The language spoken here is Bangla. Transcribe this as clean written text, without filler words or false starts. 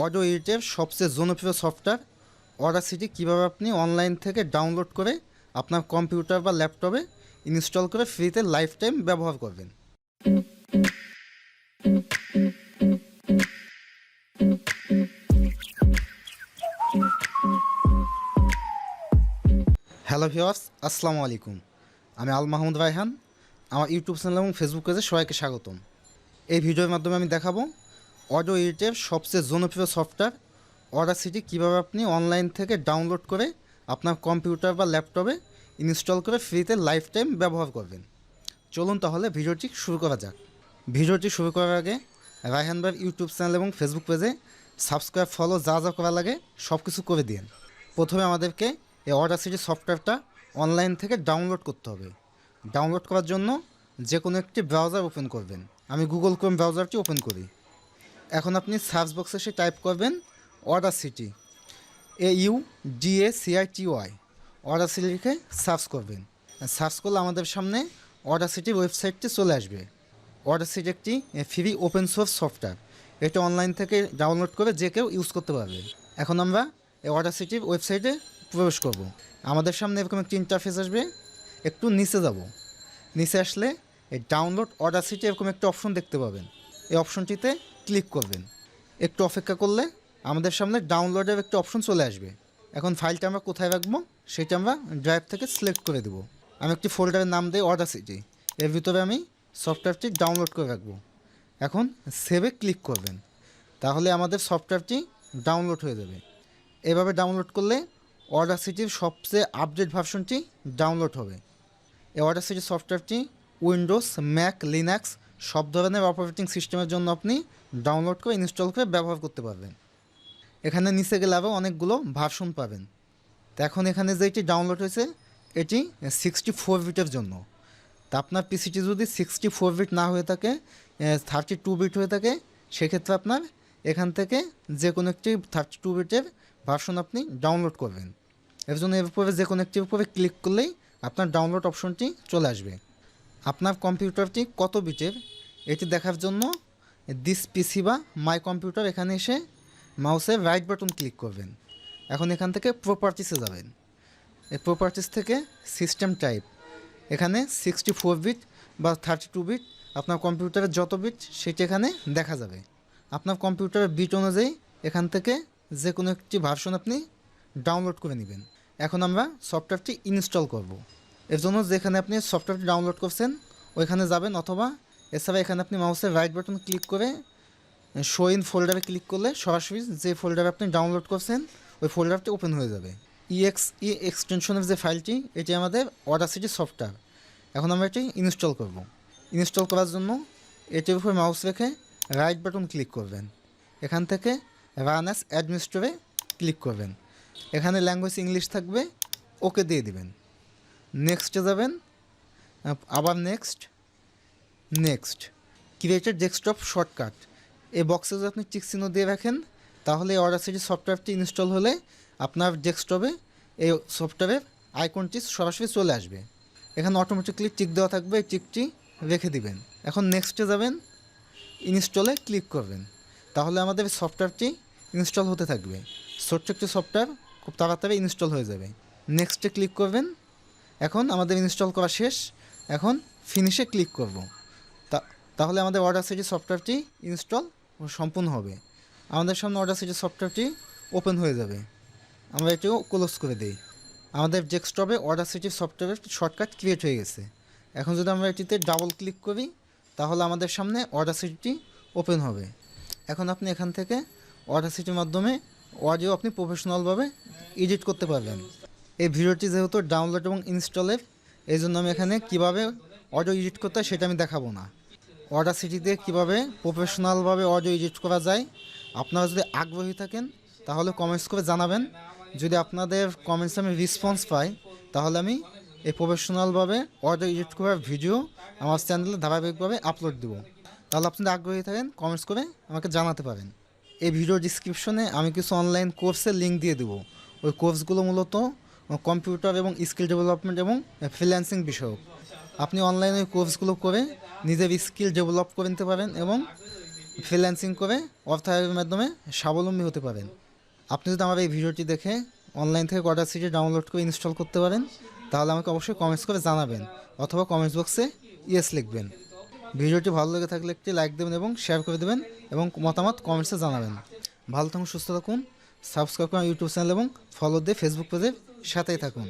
অডিও এডিটের সবচেয়ে জনপ্রিয় সফটওয়্যার অডাসিটি কীভাবে আপনি অনলাইন থেকে ডাউনলোড করে আপনার কম্পিউটার বা ল্যাপটপে ইনস্টল করে ফ্রিতে লাইফ টাইম ব্যবহার করবেন। হ্যালো ভিউয়ার্স, আসসালামু আলাইকুম। আমি আল মাহমুদ রায়হান। আমার ইউটিউব চ্যানেল এবং ফেসবুক পেজে সবাইকে স্বাগতম। এই ভিডিওর মাধ্যমে আমি দেখাবো অডিও এডিটের সবচেয়ে জনপ্রিয় সফটওয়্যার অডাসিটি কীভাবে আপনি অনলাইন থেকে ডাউনলোড করে আপনার কম্পিউটার বা ল্যাপটপে ইনস্টল করে ফ্রিতে লাইফ টাইম ব্যবহার করবেন। চলুন তাহলে ভিডিওটি শুরু করা যাক। ভিডিওটি শুরু করার আগে রায়হান ভাইয়ের ইউটিউব চ্যানেল এবং ফেসবুক পেজে সাবস্ক্রাইব, ফলো যা যা করা লাগে সব কিছু করে দিন। প্রথমে আমাদেরকে এই অডাসিটি সফটওয়্যারটা অনলাইন থেকে ডাউনলোড করতে হবে। ডাউনলোড করার জন্য যে কোনো একটি ব্রাউজার ওপেন করবেন। আমি গুগল ক্রোম ব্রাউজারটি ওপেন করি। এখন আপনি সার্চ বক্সে এসে টাইপ করবেন অডাসিটি, AUDACITY, অডাসিটি লিখে সার্চ করবেন। সার্চ করলে আমাদের সামনে অডাসিটির ওয়েবসাইটটি চলে আসবে। অডাসিটি একটি ফ্রি ওপেন সোর্স সফটওয়্যার। এটা অনলাইন থেকে ডাউনলোড করে যে কেউ ইউজ করতে পারবে। এখন আমরা এই অডাসিটির ওয়েবসাইটে প্রবেশ করব। আমাদের সামনে এরকম একটি ইন্টারফেস আসবে। একটু নিচে যাব। নিচে আসলে এই ডাউনলোড অডাসিটি এরকম একটা অপশন দেখতে পাবেন। এই অপশনটিতে ক্লিক করবেন। একটু অপেক্ষা করলে আমাদের সামনে ডাউনলোডের একটা অপশন চলে আসবে। এখন ফাইলটা আমরা কোথায় রাখবো সেটা আমরা ড্রাইভ থেকে সিলেক্ট করে দেবো। আমি একটি ফোল্ডারের নাম দিই অডাসিটি। এর ভিতরে আমি সফটওয়্যারটি ডাউনলোড করে রাখবো। এখন সেভে ক্লিক করবেন। তাহলে আমাদের সফটওয়্যারটি ডাউনলোড হয়ে যাবে। এভাবে ডাউনলোড করলে অডাসিটির সবচেয়ে আপডেট ভার্সনটি ডাউনলোড হবে। এই অডাসিটি সফটওয়্যারটি উইন্ডোজ, ম্যাক, লিনাক্স সব ধরনের অপারেটিং সিস্টেমের জন্য আপনি ডাউনলোড করে ইনস্টল করে ব্যবহার করতে পারবেন। এখানে নিচে গেলে আবার অনেকগুলো ভার্সন পাবেন। তো এখন এখানে যেটি ডাউনলোড হয়েছে এটি 64 বিটের জন্য। তা আপনার পিসিটি যদি 64 বিট না হয়ে থাকে, 32 বিট হয়ে থাকে, সেক্ষেত্রে আপনার এখান থেকে যে কোনো একটি 32 বিটের ভার্সন আপনি ডাউনলোড করবেন। এর জন্য এর উপরে যে কোনো একটির উপরে ক্লিক করলেই আপনার ডাউনলোড অপশনটি চলে আসবে। আপনার কম্পিউটারটি কত বিটের এটি দেখার জন্য দিস পিসি বা মাই কম্পিউটার এখানে এসে মাউসের রাইট বাটন ক্লিক করবেন। এখন এখান থেকে প্রপার্টিসে যাবেন। এই প্রপার্টিস থেকে সিস্টেম টাইপ, এখানে 64 বিট বা 32 বিট আপনার কম্পিউটারের যত বিট সেটি এখানে দেখা যাবে। আপনার কম্পিউটারের বিট অনুযায়ী এখান থেকে যে কোনো একটি ভার্সন আপনি ডাউনলোড করে নেবেন। এখন আমরা সফটওয়্যারটি ইনস্টল করব। এর জন্য যেখানে আপনি সফটওয়্যারটি ডাউনলোড করছেন ওইখানে যাবেন, অথবা এছাড়া এখানে আপনি মাউসের রাইট বাটন ক্লিক করে শো ইন ফোল্ডারে ক্লিক করলে সরাসরি যে ফোল্ডারে আপনি ডাউনলোড করছেন ওই ফোল্ডারটি ওপেন হয়ে যাবে। EXE এক্সটেনশনের যে ফাইলটি এটি আমাদের অডাসিটি সফটওয়্যার। এখন আমরা এটি ইনস্টল করব। ইনস্টল করার জন্য এটির উপর মাউস রেখে রাইট বাটন ক্লিক করবেন। এখান থেকে রান অ্যাজ অ্যাডমিনিস্ট্রেটরে ক্লিক করবেন। এখানে ল্যাঙ্গুয়েজ ইংলিশ থাকবে, ওকে দিয়ে দিবেন। নেক্সটে যাবেন, আবার নেক্সট ক্রিয়েটেড ডেস্কটপ শর্টকাট এই বক্সে যদি আপনি টিক চিহ্ন দিয়ে রাখেন তাহলে এই অডাসিটি সফটওয়্যারটি ইনস্টল হলে আপনার ডেস্কটপে এই সফটওয়্যারের আইকনটি সরাসরি চলে আসবে। এখানে অটোমেটিকলি টিক দেওয়া থাকবে, এই টিকটি রেখে দিবেন। এখন নেক্সটে যাবেন, ইনস্টলে ক্লিক করবেন। তাহলে আমাদের সফটওয়্যারটি ইনস্টল হতে থাকবে। ছোট্ট একটি সফটওয়্যার খুব তাড়াতাড়ি ইনস্টল হয়ে যাবে। নেক্সটে ক্লিক করবেন। এখন আমাদের ইনস্টল করা শেষ। এখন ফিনিশে ক্লিক করব। তাহলে আমাদের অডাসিটি সফটওয়্যারটি ইনস্টল সম্পূর্ণ হবে। আমাদের সামনে অডাসিটি সফটওয়্যারটি ওপেন হয়ে যাবে। আমরা এটিও ক্লোজ করে দিই। আমাদের ডেস্কটপে অডাসিটি সফটওয়্যারের শর্টকাট ক্রিয়েট হয়ে গেছে। এখন যদি আমরা এটিতে ডাবল ক্লিক করি তাহলে আমাদের সামনে অডাসিটি ওপেন হবে। এখন আপনি এখান থেকে অডাসিটির মাধ্যমে অডিও আপনি প্রফেশনালভাবে এডিট করতে পারবেন। এই ভিডিওটি যেহেতু ডাউনলোড এবং ইনস্টলের, এই জন্য আমি এখানে কীভাবে অডিও এডিট করতে হয় সেটা আমি দেখাবো না। অডাসিটিতে কীভাবে প্রফেশনালভাবে অডিও এডিট করা যায় আপনারা যদি আগ্রহী থাকেন তাহলে কমেন্টস করে জানাবেন। যদি আপনাদের কমেন্টসে আমি রেসপন্স পাই তাহলে আমি এই প্রফেশনালভাবে অডিও এডিট করার ভিডিও আমার চ্যানেলে ধারাবাহিকভাবে আপলোড দেবো। তাহলে আপনারা আগ্রহী থাকেন কমেন্টস করে আমাকে জানাতে পারেন। এই ভিডিও ডিসক্রিপশনে আমি কিছু অনলাইন কোর্সের লিঙ্ক দিয়ে দেবো। ওই কোর্সগুলো মূলত কম্পিউটার এবং স্কিল ডেভেলপমেন্ট এবং ফ্রিল্যান্সিং বিষয়ক। আপনি অনলাইনে ওই কোর্সগুলো করে নিজের স্কিল ডেভেলপ করে নিতে পারেন এবং ফ্রিল্যান্সিং করে অর্থ আয়ের মাধ্যমে স্বাবলম্বী হতে পারেন। আপনি যদি আমার এই ভিডিওটি দেখে অনলাইন থেকে অডাসিটি ডাউনলোড করে ইনস্টল করতে পারেন তাহলে আমাকে অবশ্যই কমেন্টস করে জানাবেন অথবা কমেন্টস বক্সে ইয়েস লিখবেন। ভিডিওটি ভালো লেগে থাকলে একটি লাইক দেবেন এবং শেয়ার করে দেবেন এবং মতামত কমেন্টসে জানাবেন। ভালো থাকুন, সুস্থ থাকুন, সাবস্ক্রাইব করুন ইউটিউব চ্যানেল এবং ফলো দিয়ে ফেসবুক পেজের সাথেই থাকুন।